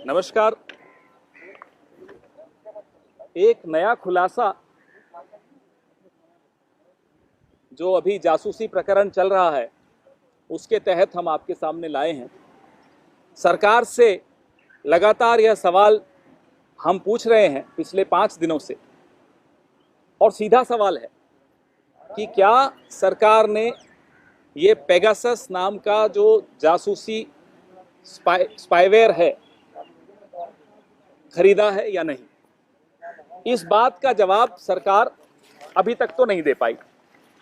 नमस्कार। एक नया खुलासा जो अभी जासूसी प्रकरण चल रहा है उसके तहत हम आपके सामने लाए हैं। सरकार से लगातार यह सवाल हम पूछ रहे हैं पिछले 5 दिनों से, और सीधा सवाल है कि क्या सरकार ने ये पेगासस नाम का जो जासूसी स्पाईवेयर है खरीदा है या नहीं। इस बात का जवाब सरकार अभी तक तो नहीं दे पाई,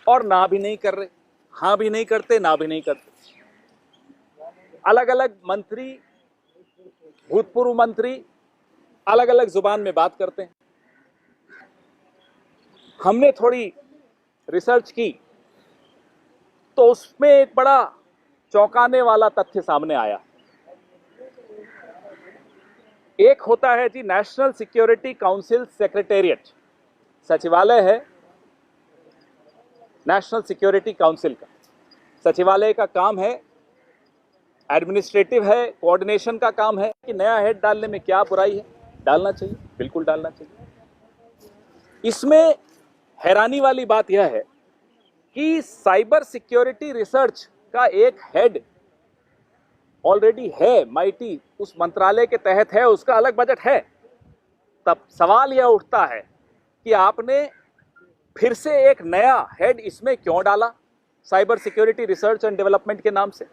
और ना भी नहीं कर रहे, हाँ भी नहीं करते, ना भी नहीं करते। अलग अलग मंत्री, भूतपूर्व मंत्री अलग अलग जुबान में बात करते हैं। हमने थोड़ी रिसर्च की तो उसमें एक बड़ा चौंकाने वाला तथ्य सामने आया। एक होता है जी नेशनल सिक्योरिटी काउंसिल सेक्रेटेरिएट, सचिवालय है नेशनल सिक्योरिटी काउंसिल का। सचिवालय का काम है, एडमिनिस्ट्रेटिव है, कोऑर्डिनेशन का काम है। कि नया हेड डालने में क्या बुराई है, डालना चाहिए, बिल्कुल डालना चाहिए। इसमें हैरानी वाली बात यह है कि साइबर सिक्योरिटी रिसर्च का एक हेड ऑलरेडी है, माइटी उस मंत्रालय के तहत है, उसका अलग बजट है। तब सवाल यह उठता है कि आपने फिर से एक नया हेड इसमें क्यों डाला, cyber security research and development के नाम से,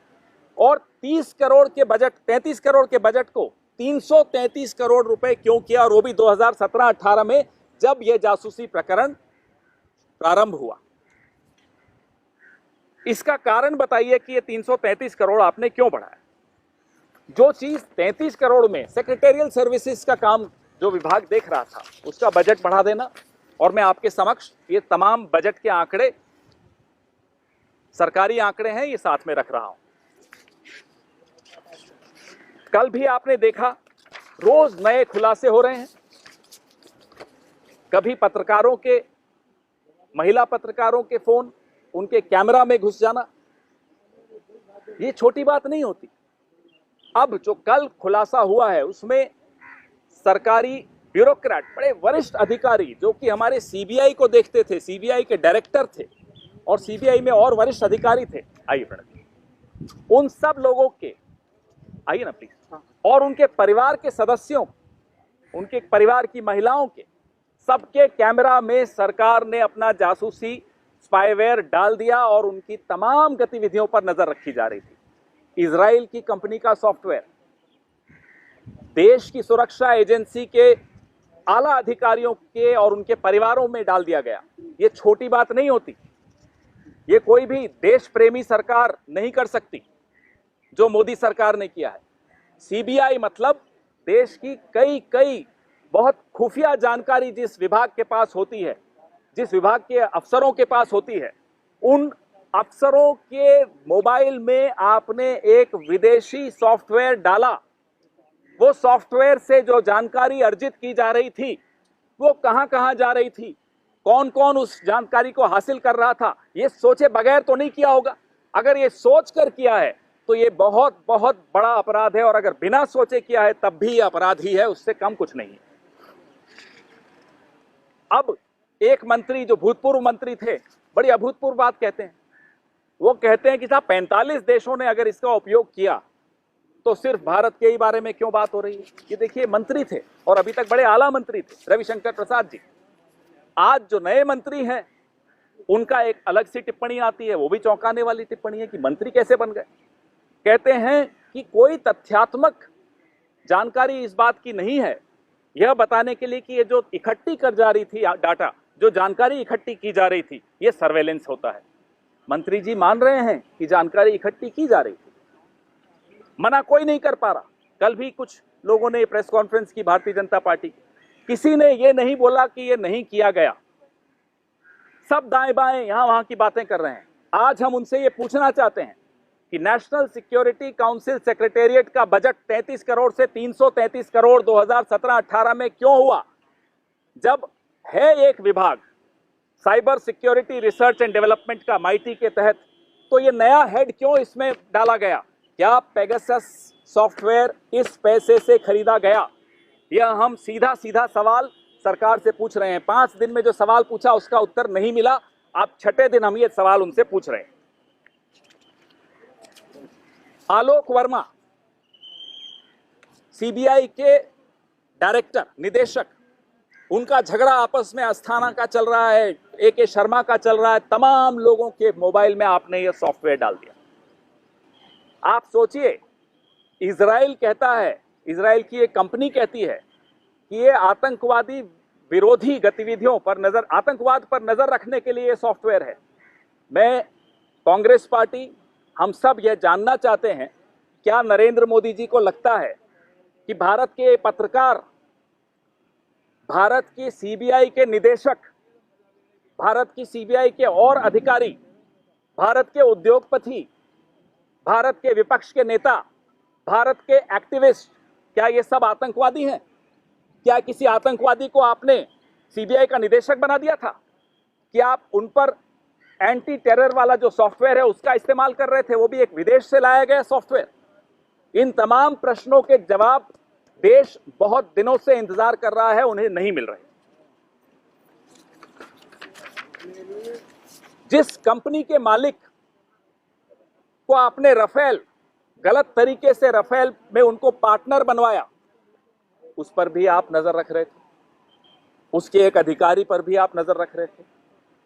और 30 करोड़ के बजट, 33 करोड़ के बजट को 333 करोड़ रुपए क्यों किया, और वो भी 2017-18 में जब यह जासूसी प्रकरण प्रारंभ हुआ। इसका कारण बताइए कि ये 333 करोड़ आपने क्यों बढ़ाया। जो चीज 33 करोड़ में सेक्रेटेरियल सर्विसेज का काम जो विभाग देख रहा था उसका बजट बढ़ा देना, और मैं आपके समक्ष ये तमाम बजट के आंकड़े, सरकारी आंकड़े हैं, ये साथ में रख रहा हूं। कल भी आपने देखा रोज नए खुलासे हो रहे हैं। कभी पत्रकारों के, महिला पत्रकारों के फोन उनके कैमरा में घुस जाना, ये छोटी बात नहीं होती। अब जो कल खुलासा हुआ है उसमें सरकारी ब्यूरोक्रेट, बड़े वरिष्ठ अधिकारी जो कि हमारे सीबीआई को देखते थे, सीबीआई के डायरेक्टर थे और सीबीआई में और वरिष्ठ अधिकारी थे, आइए प्रणव, उन सब लोगों के, आइए ना प्लीज, और उनके परिवार के सदस्यों, उनके परिवार की महिलाओं के, सबके कैमरा में सरकार ने अपना जासूसी स्पाईवेयर डाल दिया और उनकी तमाम गतिविधियों पर नजर रखी जा रही थी। इजराइल की कंपनी का सॉफ्टवेयर देश की सुरक्षा एजेंसी के आला अधिकारियों के और उनके परिवारों में डाल दिया गया। ये छोटी बात नहीं होती, ये कोई भी देश प्रेमी सरकार नहीं कर सकती जो मोदी सरकार ने किया है। सीबीआई मतलब देश की कई बहुत खुफिया जानकारी जिस विभाग के पास होती है, जिस विभाग के अफसरों के पास होती है, उन अफसरों के मोबाइल में आपने एक विदेशी सॉफ्टवेयर डाला। वो सॉफ्टवेयर से जो जानकारी अर्जित की जा रही थी वो कहां कहां जा रही थी, कौन कौन उस जानकारी को हासिल कर रहा था, ये सोचे बगैर तो नहीं किया होगा। अगर ये सोच कर किया है तो ये बहुत बहुत बड़ा अपराध है, और अगर बिना सोचे किया है तब भी ये अपराध ही है, उससे कम कुछ नहीं है। अब एक मंत्री जो भूतपूर्व मंत्री थे बड़ी अभूतपूर्व बात कहते हैं। वो कहते हैं कि साहब 45 देशों ने अगर इसका उपयोग किया तो सिर्फ भारत के ही बारे में क्यों बात हो रही है। ये देखिए, मंत्री थे और अभी तक बड़े आला मंत्री थे, रविशंकर प्रसाद जी। आज जो नए मंत्री हैं उनका एक अलग सी टिप्पणी आती है, वो भी चौंकाने वाली टिप्पणी है कि मंत्री कैसे बन गए। कहते हैं कि कोई तथ्यात्मक जानकारी इस बात की नहीं है, यह बताने के लिए कि ये जो इकट्ठी कर जा रही थी डाटा, जो जानकारी इकट्ठी की जा रही थी, ये सर्वेलेंस होता है। मंत्री जी मान रहे हैं कि जानकारी इकट्ठी की जा रही थी, मना कोई नहीं कर पा रहा। कल भी कुछ लोगों ने प्रेस कॉन्फ्रेंस की भारतीय जनता पार्टी की, किसी ने ये नहीं बोला कि ये नहीं किया गया। सब दाएं बाएं यहां वहां की बातें कर रहे हैं। आज हम उनसे ये पूछना चाहते हैं कि नेशनल सिक्योरिटी काउंसिल सेक्रेटेरिएट का बजट 33 करोड़ से 333 करोड़ 2017-18 में क्यों हुआ, जब है एक विभाग cyber security research and development का माइटी के तहत, तो ये नया हेड क्यों इसमें डाला गया। क्या पेगासस सॉफ्टवेयर इस पैसे से खरीदा गया? यह हम सीधा सीधा सवाल सरकार से पूछ रहे हैं। 5 दिन में जो सवाल पूछा उसका उत्तर नहीं मिला, अब 6ठे दिन हम ये सवाल उनसे पूछ रहे हैं। आलोक वर्मा सीबीआई के डायरेक्टर, निदेशक, उनका झगड़ा आपस में अस्थाना का चल रहा है, AK शर्मा का चल रहा है। तमाम लोगों के मोबाइल में आपने यह सॉफ्टवेयर डाल दिया। आप सोचिए, इजराइल कहता है, इजराइल की एक कंपनी कहती है कि ये आतंकवादी विरोधी गतिविधियों पर नजर, आतंकवाद पर नजर रखने के लिए ये सॉफ्टवेयर है। मैं, कांग्रेस पार्टी, हम सब यह जानना चाहते हैं, क्या नरेंद्र मोदी जी को लगता है कि भारत के पत्रकार, भारत की सीबीआई के निदेशक, भारत की सीबीआई के और अधिकारी, भारत के उद्योगपति, भारत के विपक्ष के नेता, भारत के एक्टिविस्ट, क्या ये सब आतंकवादी हैं? क्या किसी आतंकवादी को आपने सीबीआई का निदेशक बना दिया था? क्या आप उन पर एंटी टेरर वाला जो सॉफ्टवेयर है उसका इस्तेमाल कर रहे थे, वो भी एक विदेश से लाया गया सॉफ्टवेयर? इन तमाम प्रश्नों के जवाब देश बहुत दिनों से इंतजार कर रहा है, उन्हें नहीं मिल रहे। जिस कंपनी के मालिक को आपने राफेल, गलत तरीके से राफेल में उनको पार्टनर बनवाया, उस पर भी आप नजर रख रहे थे, उसके एक अधिकारी पर भी आप नजर रख रहे थे,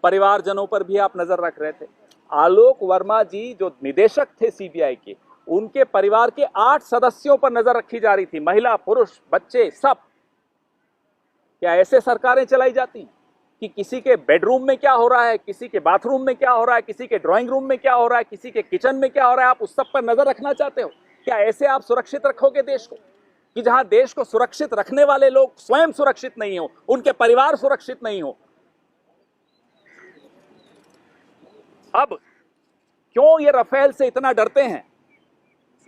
परिवारजनों पर भी आप नजर रख रहे थे। आलोक वर्मा जी जो निदेशक थे सीबीआई के, उनके परिवार के 8 सदस्यों पर नजर रखी जा रही थी, महिला, पुरुष, बच्चे, सब। क्या ऐसे सरकारें चलाई जाती हैं कि किसी के बेडरूम में क्या हो रहा है, किसी के बाथरूम में क्या हो रहा है, किसी के ड्राइंग रूम में क्या हो रहा है, किसी के किचन में क्या हो रहा है, आप उस सब पर नजर रखना चाहते हो? क्या ऐसे आप सुरक्षित रखोगे देश को, कि जहां देश को सुरक्षित रखने वाले लोग स्वयं सुरक्षित नहीं हो, उनके परिवार सुरक्षित नहीं हो? अब क्यों ये राफेल से इतना डरते हैं?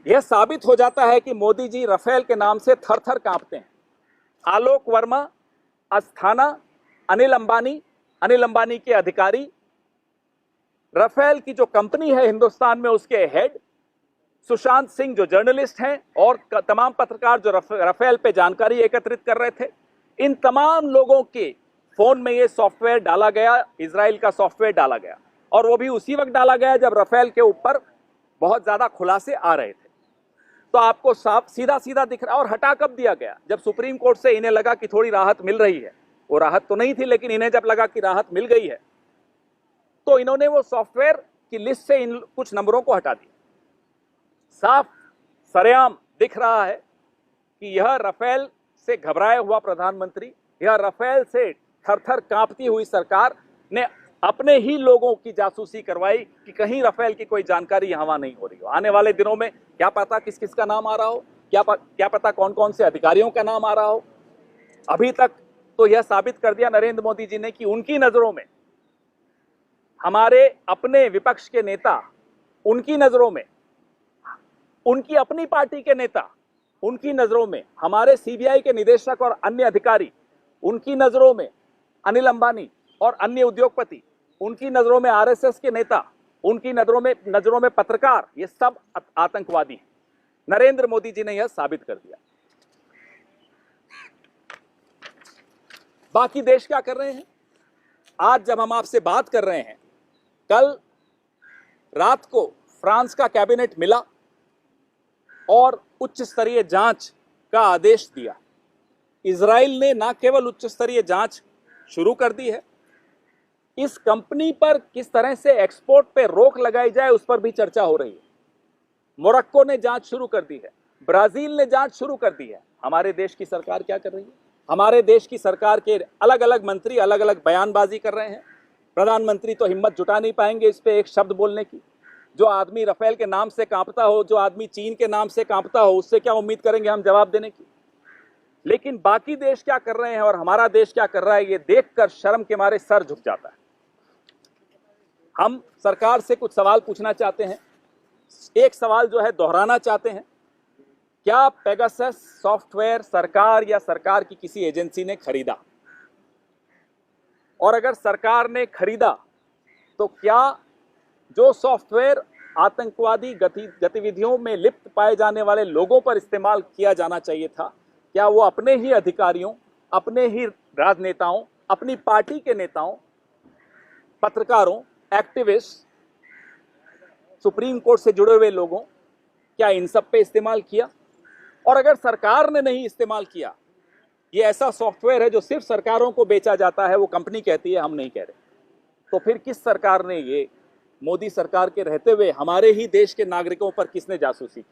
यह साबित हो जाता है कि मोदी जी राफेल के नाम से थर थर कांपते हैं। आलोक वर्मा, अस्थाना, अनिल अंबानी के अधिकारी, राफेल की जो कंपनी है हिंदुस्तान में उसके हेड, सुशांत सिंह जो जर्नलिस्ट हैं, और तमाम पत्रकार जो राफेल पे जानकारी एकत्रित कर रहे थे, इन तमाम लोगों के फोन में ये सॉफ्टवेयर डाला गया, इजराइल का सॉफ्टवेयर डाला गया, और वो भी उसी वक्त डाला गया जब राफेल के ऊपर बहुत ज्यादा खुलासे आ रहे थे। तो आपको साफ सीधा सीधा दिख रहा है। और हटा कब दिया गया? जब सुप्रीम कोर्ट से इन्हें लगा कि थोड़ी राहत मिल रही है। वो राहत तो नहीं थी, लेकिन इन्हें जब लगा कि राहत मिल गई है तो इन्होंने वो सॉफ्टवेयर की लिस्ट से इन कुछ नंबरों को हटा दिया। साफ सरेआम दिख रहा है कि यह राफेल से घबराया हुआ प्रधानमंत्री, यह राफेल से थर-थर कांपती हुई सरकार ने अपने ही लोगों की जासूसी करवाई कि कहीं राफेल की कोई जानकारी यहां नहीं हो रही हो। आने वाले दिनों में क्या पता किस किस का नाम आ रहा हो, क्या पता कौन कौन से अधिकारियों का नाम आ रहा हो। अभी तक तो यह साबित कर दिया नरेंद्र मोदी जी ने कि उनकी नजरों में हमारे अपने विपक्ष के नेता, उनकी नजरों में उनकी अपनी पार्टी के नेता, उनकी नजरों में हमारे सीबीआई के निदेशक और अन्य अधिकारी, उनकी नजरों में अनिल अंबानी और अन्य उद्योगपति, उनकी नजरों में आरएसएस के नेता, उनकी नजरों में पत्रकार, ये सब आतंकवादी हैं। नरेंद्र मोदी जी ने यह साबित कर दिया। बाकी देश क्या कर रहे हैं? आज जब हम आपसे बात कर रहे हैं, कल रात को फ्रांस का कैबिनेट मिला और उच्च स्तरीय जांच का आदेश दिया। इजराइल ने न केवल उच्च स्तरीय जांच शुरू कर दी है, इस कंपनी पर किस तरह से एक्सपोर्ट पे रोक लगाई जाए उस पर भी चर्चा हो रही है। मोरक्को ने जांच शुरू कर दी है, ब्राजील ने जांच शुरू कर दी है। हमारे देश की सरकार क्या कर रही है? हमारे देश की सरकार के अलग अलग मंत्री अलग अलग बयानबाजी कर रहे हैं। प्रधानमंत्री तो हिम्मत जुटा नहीं पाएंगे इस पे एक शब्द बोलने की। जो आदमी राफेल के नाम से कांपता हो, जो आदमी चीन के नाम से कांपता हो, उससे क्या उम्मीद करेंगे हम जवाब देने की? लेकिन बाकी देश क्या कर रहे हैं और हमारा देश क्या कर रहा है, ये देखकर शर्म के मारे सर झुक जाता है। हम सरकार से कुछ सवाल पूछना चाहते हैं। एक सवाल जो है दोहराना चाहते हैं, क्या पेगासस सॉफ्टवेयर सरकार या सरकार की किसी एजेंसी ने खरीदा? और अगर सरकार ने खरीदा तो क्या जो सॉफ्टवेयर आतंकवादी गतिविधियों में लिप्त पाए जाने वाले लोगों पर इस्तेमाल किया जाना चाहिए था, क्या वो अपने ही अधिकारियों, अपने ही राजनेताओं, अपनी पार्टी के नेताओं, पत्रकारों, एक्टिविस्ट, सुप्रीम कोर्ट से जुड़े हुए लोगों, क्या इन सब पे इस्तेमाल किया? और अगर सरकार ने नहीं इस्तेमाल किया, ये ऐसा सॉफ्टवेयर है जो सिर्फ सरकारों को बेचा जाता है, वो कंपनी कहती है, हम नहीं कह रहे, तो फिर किस सरकार ने, ये मोदी सरकार के रहते हुए हमारे ही देश के नागरिकों पर किसने जासूसी की?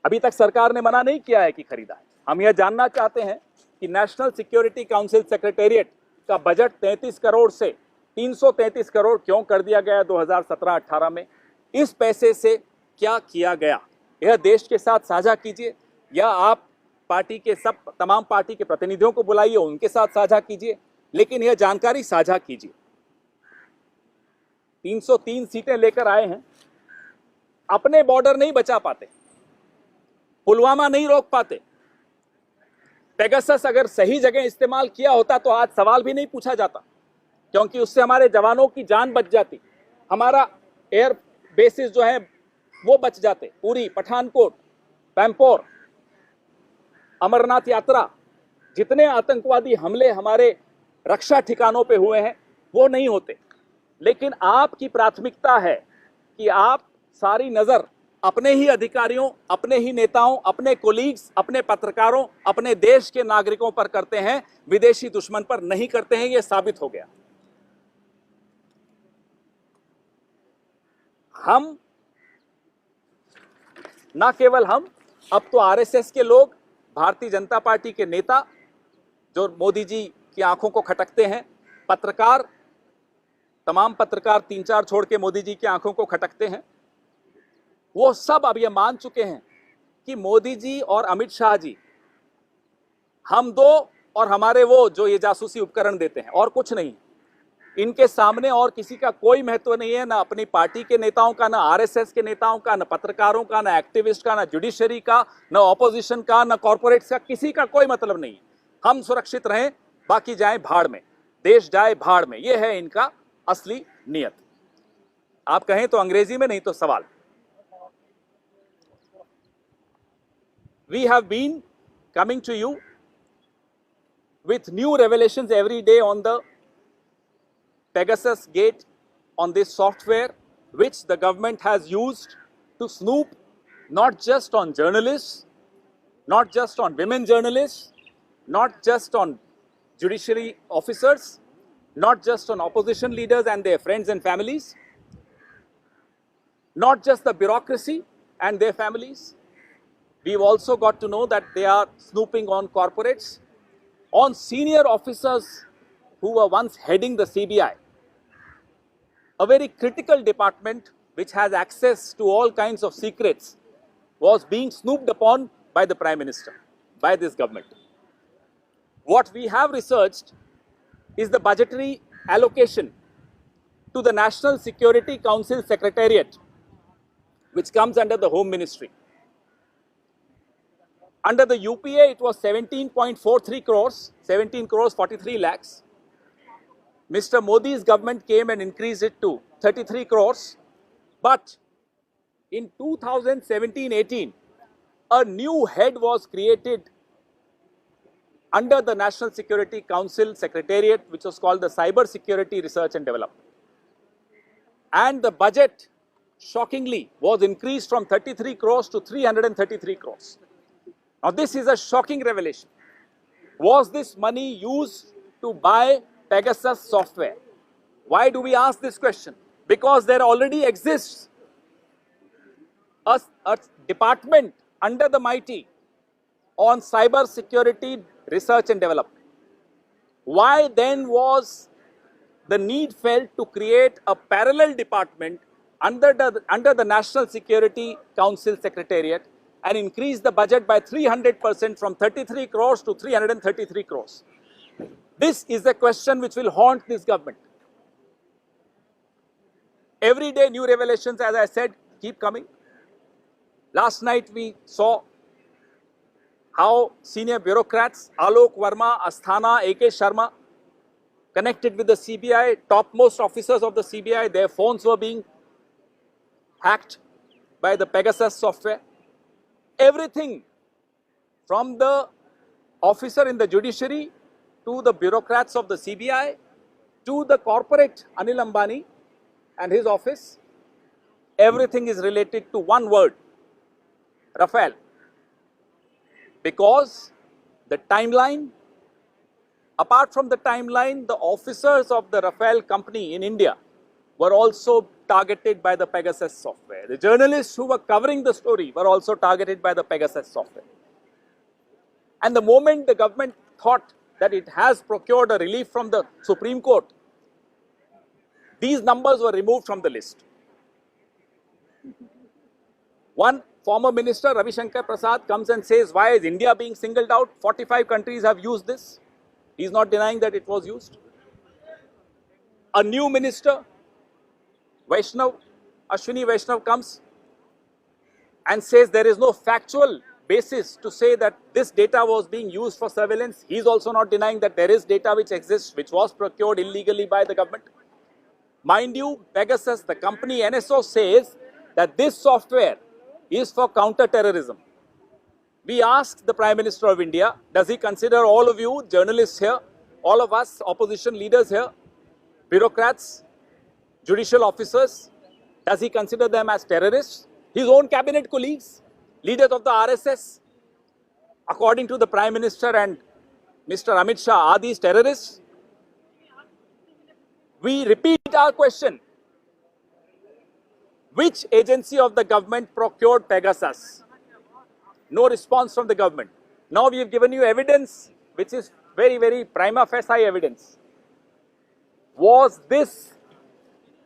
अभी तक सरकार ने मना नहीं किया है कि खरीदा है। हम यह जानना चाहते हैं कि नेशनल सिक्योरिटी काउंसिल सेक्रेटेरिएट का बजट 33 करोड़ से 333 करोड़ क्यों कर दिया गया 2017-18 में? इस पैसे से क्या किया गया, यह देश के साथ साझा कीजिए, या आप पार्टी के तमाम पार्टी के प्रतिनिधियों को बुलाइए, उनके साथ साझा कीजिए, लेकिन यह जानकारी साझा कीजिए। 303 सीटें लेकर आए हैं, अपने बॉर्डर नहीं बचा पाते, पुलवामा नहीं रोक पाते। पेगासस अगर सही जगह इस्तेमाल किया होता तो आज सवाल भी नहीं पूछा जाता, क्योंकि उससे हमारे जवानों की जान बच जाती, हमारा एयर बेसिस जो है वो बच जाते। उरी, पठानकोट, पैम्पोर, अमरनाथ यात्रा, जितने आतंकवादी हमले हमारे रक्षा ठिकानों पे हुए हैं वो नहीं होते। लेकिन आपकी प्राथमिकता है कि आप सारी नजर अपने ही अधिकारियों, अपने ही नेताओं, अपने कोलीग्स, अपने पत्रकारों, अपने देश के नागरिकों पर करते हैं, विदेशी दुश्मन पर नहीं करते हैं। यह साबित हो गया। हम, ना केवल हम, अब तो आरएसएस के लोग, भारतीय जनता पार्टी के नेता जो मोदी जी की आंखों को खटकते हैं, पत्रकार, तमाम पत्रकार 3-4 छोड़ के मोदी जी की आंखों को खटकते हैं, वो सब अब ये मान चुके हैं कि मोदी जी और अमित शाह जी, हम दो और हमारे वो जो ये जासूसी उपकरण देते हैं, और कुछ नहीं। इनके सामने और किसी का कोई महत्व नहीं है, ना अपनी पार्टी के नेताओं का, ना आरएसएस के नेताओं का, ना पत्रकारों का, ना एक्टिविस्ट का, ना जुडिशरी का, ना ऑपोजिशन का, ना कॉर्पोरेट्स का, किसी का कोई मतलब नहीं है। हम सुरक्षित रहें, बाकी जाए भाड़ में, देश जाए भाड़ में, यह है इनका असली नियत। आप कहें तो अंग्रेजी में, नहीं तो सवाल। We have been coming to you with new revelations every day on the Pegasus Gate, on this software which the government has used to snoop not just on journalists, not just on women journalists, not just on judiciary officers, not just on opposition leaders and their friends and families, not just the bureaucracy and their families. We've also got to know that they are snooping on corporates, on senior officers who were once heading the CBI, a very critical department which has access to all kinds of secrets, was being snooped upon by the Prime Minister, by this government. What we have researched is the budgetary allocation to the National Security Council Secretariat, which comes under the Home Ministry. Under the UPA, it was 17.43 crores, 17 crores 43 lakhs. Mr. Modi's government came and increased it to 33 crores. But in 2017-18, a new head was created under the National Security Council Secretariat, which was called the Cyber Security Research and Development. And the budget, shockingly, was increased from 33 crores to 333 crores. Now, this is a shocking revelation. Was this money used to buy Pegasus software? Why do we ask this question? Because there already exists a department under the MeitY on cyber security research and development. Why then was the need felt to create a parallel department under the National Security Council Secretariat and increase the budget by 300% from 33 crores to 333 crores? This is the question which will haunt this government. Every day new revelations, as I said, keep coming. Last night we saw how senior bureaucrats, Alok Verma, Asthana, AK Sharma, connected with the CBI, topmost officers of the CBI, their phones were being hacked by the Pegasus software. Everything from the officer in the judiciary to the bureaucrats of the CBI to the corporate Anil Ambani and his office, everything is related to one word, Rafale. Because the timeline, apart from the timeline, the officers of the Rafale company in India were also targeted by the Pegasus software. The journalists who were covering the story were also targeted by the Pegasus software. And the moment the government thought that it has procured a relief from the Supreme Court, these numbers were removed from the list. One former minister, Ravi Shankar Prasad, comes and says, why is India being singled out? 45 countries have used this. He is not denying that it was used. A new minister, Ashwini Vaishnav, comes and says there is no factual basis to say that this data was being used for surveillance. He is also not denying that there is data which exists, which was procured illegally by the government. Mind you, Pegasus, the company NSO, says that this software is for counter-terrorism. We asked the Prime Minister of India, does he consider all of you, journalists here, all of us, opposition leaders here, bureaucrats, judicial officers, does he consider them as terrorists? His own cabinet colleagues, leaders of the RSS, according to the Prime Minister and Mr. Amit Shah, are these terrorists? We repeat our question. Which agency of the government procured Pegasus? No response from the government. Now we have given you evidence which is very, very prima facie evidence. Was this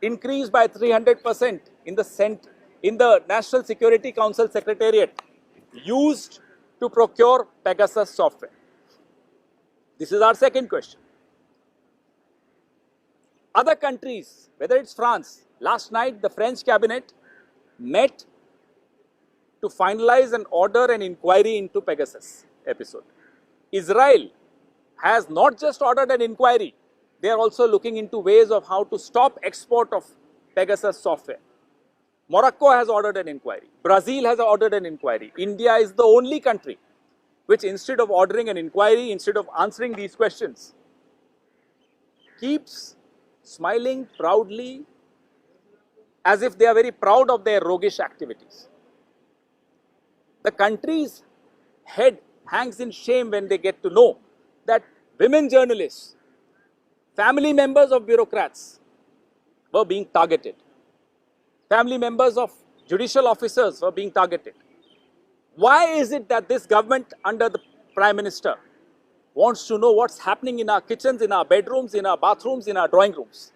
increase by 300% in the National Security Council Secretariat used to procure Pegasus software? This is our second question. Other countries, whether it's France, last night the French cabinet met to finalize and order an inquiry into Pegasus episode. Israel has not just ordered an inquiry, they are also looking into ways of how to stop export of Pegasus software. Morocco has ordered an inquiry. Brazil has ordered an inquiry. India is the only country which, instead of ordering an inquiry, instead of answering these questions, keeps smiling proudly as if they are very proud of their roguish activities. The country's head hangs in shame when they get to know that women journalists, family members of bureaucrats were being targeted. Family members of judicial officers were being targeted. Why is it that this government under the Prime Minister wants to know what's happening in our kitchens, in our bedrooms, in our bathrooms, in our drawing rooms?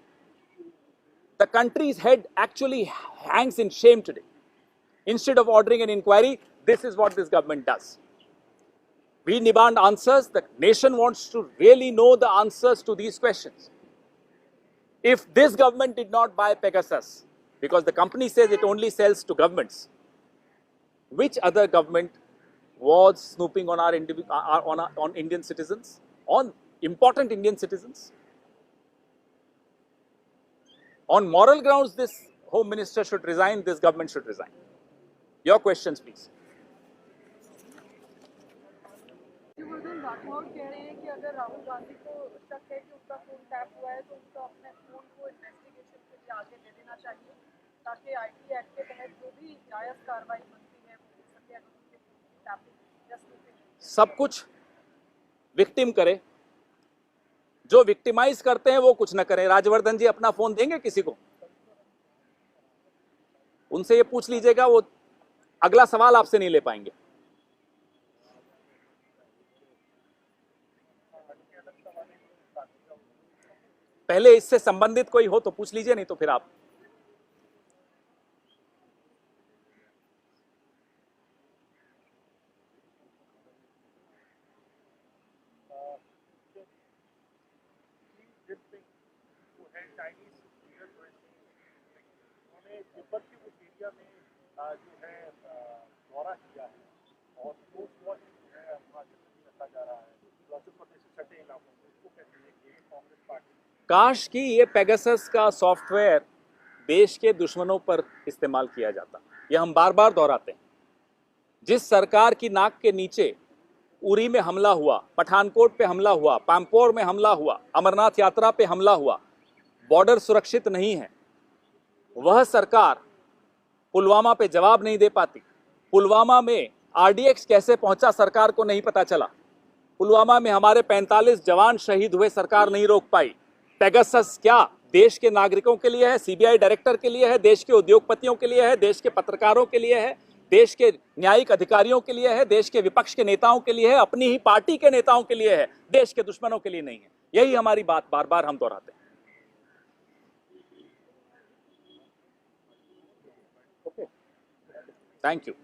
The country's head actually hangs in shame today. Instead of ordering an inquiry, this is what this government does. We demand answers. The nation wants to really know the answers to these questions. If this government did not buy Pegasus, because the company says it only sells to governments, which other government was snooping on on Indian citizens, on important Indian citizens? On moral grounds, this Home Minister should resign, this government should resign. Your questions, please. Rathore कह रहे हैं कि अगर राहुल गांधी को शक है कि उनका फोन टैप हुआ है तो उनको अपने फोन को इन्वेस्टिगेशन के लिए आगे दे देना चाहिए ताकि आईटी एक्ट के तहत जो भी जायज कार्रवाई बनती है वो हो सके अगर उनके फोन की टैपिंग या स्नूपिंग। सब कुछ विक्टिम करे, जो विक्टिमाइज करते हैं वो कुछ न करें। राजवर्धन जी अपना फोन देंगे किसी को? उनसे ये पूछ लीजिएगा, वो अगला सवाल आपसे नहीं ले पाएंगे। पहले इससे संबंधित कोई हो तो पूछ लीजिए, नहीं तो फिर आप। तिब्बत के उस एरिया में जो है दौरा किया है और पोस्ट वॉच जो है वहाँ रखा जा रहा है, हिमाचल प्रदेश से सटे इलाकों में, उसको कहते हैं कि कांग्रेस पार्टी। काश कि ये पेगासस का सॉफ्टवेयर देश के दुश्मनों पर इस्तेमाल किया जाता। ये हम बार बार दोहराते हैं। जिस सरकार की नाक के नीचे उरी में हमला हुआ, पठानकोट पे हमला हुआ, पाम्पोर में हमला हुआ, अमरनाथ यात्रा पे हमला हुआ, बॉर्डर सुरक्षित नहीं है, वह सरकार पुलवामा पे जवाब नहीं दे पाती। पुलवामा में आरडीएक्स कैसे पहुंचा सरकार को नहीं पता चला। पुलवामा में हमारे 45 जवान शहीद हुए, सरकार नहीं रोक पाई। पेगासस क्या देश के नागरिकों के लिए है, सीबीआई डायरेक्टर के लिए है, देश के उद्योगपतियों के लिए है, देश के पत्रकारों के लिए है, देश के न्यायिक अधिकारियों के लिए है, देश के विपक्ष के नेताओं के लिए है, अपनी ही पार्टी के नेताओं के लिए है, देश के दुश्मनों के लिए नहीं है। यही हमारी बात बार बार हम दोहराते हैं। Thank you.